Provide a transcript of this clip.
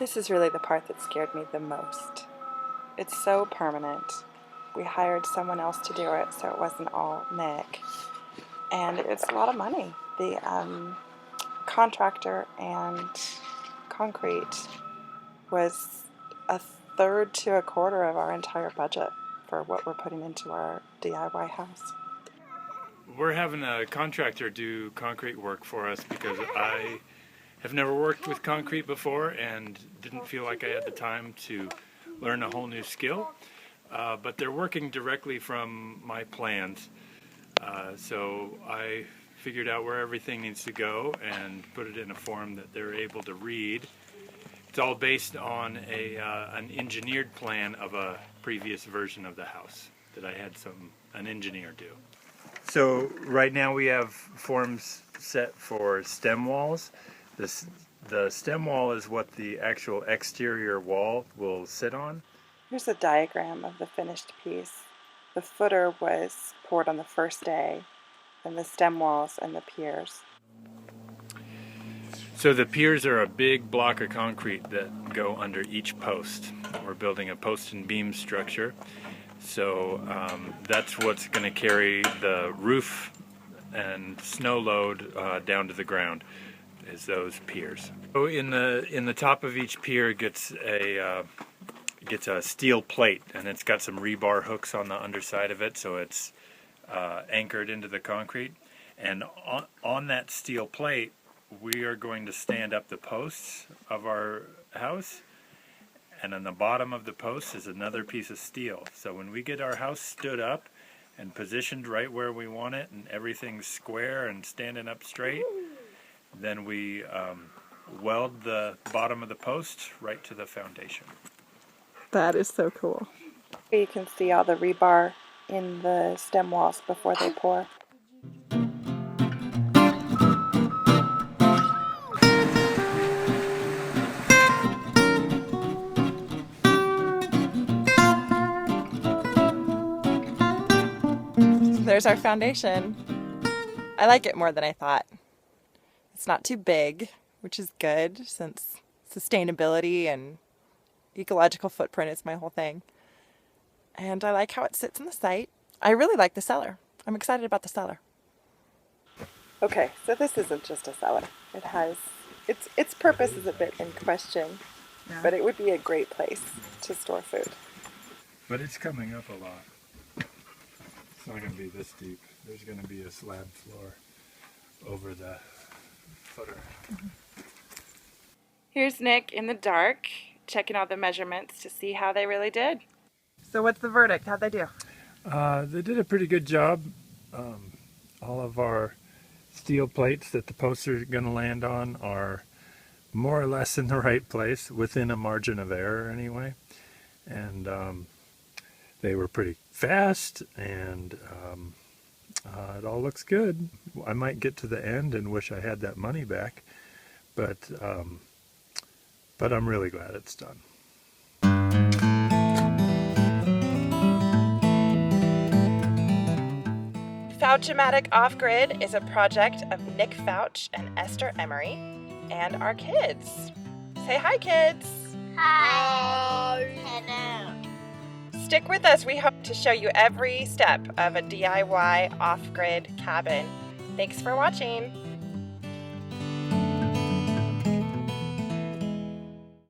This is really the part that scared me the most. It's so permanent. We hired someone else to do it, so it wasn't all Nick. And it's a lot of money. The contractor and concrete was a third to a quarter of our entire budget for what we're putting into our DIY house. We're having a contractor do concrete work for us because I have never worked with concrete before and didn't feel like I had the time to learn a whole new skill. But they're working directly from my plans. So I figured out where everything needs to go and put it in a form that they're able to read. It's all based on an engineered plan of a previous version of the house that I had an engineer do. So right now we have forms set for stem walls. The stem wall is what the actual exterior wall will sit on. Here's a diagram of the finished piece. The footer was poured on the first day, and the stem walls and the piers. So the piers are a big block of concrete that go under each post. We're building a post and beam structure. So that's what's going to carry the roof and snow load down to the ground, is those piers. So in the top of each pier gets a steel plate, and it's got some rebar hooks on the underside of it, so it's anchored into the concrete. And on that steel plate, we are going to stand up the posts of our house, and on the bottom of the post is another piece of steel. So when we get our house stood up and positioned right where we want it, and everything's square and standing up straight, then we weld the bottom of the post right to the foundation. That is so cool. You can see all the rebar in the stem walls before they pour. There's our foundation. I like it more than I thought. It's not too big, which is good since sustainability and ecological footprint is my whole thing. And I like how it sits in the site. I really like the cellar. I'm excited about the cellar. Okay, so this isn't just a cellar. It has its purpose is a bit in question, but it would be a great place to store food. But it's coming up a lot. It's not going to be this deep. There's going to be a slab floor over the footer. Here's Nick in the dark, checking all the measurements to see how they really did. So what's the verdict? How'd they do? They did a pretty good job. All of our steel plates that the posts are going to land on are more or less in the right place, within a margin of error anyway. And they were pretty fast, and it all looks good. I might get to the end and wish I had that money back, but I'm really glad it's done. Fouch-O-Matic Off-Grid is a project of Nick Fouch and Esther Emery and our kids. Say hi, kids. Hi. Hello. Stick with us. We hope to show you every step of a DIY off-grid cabin. Thanks for watching.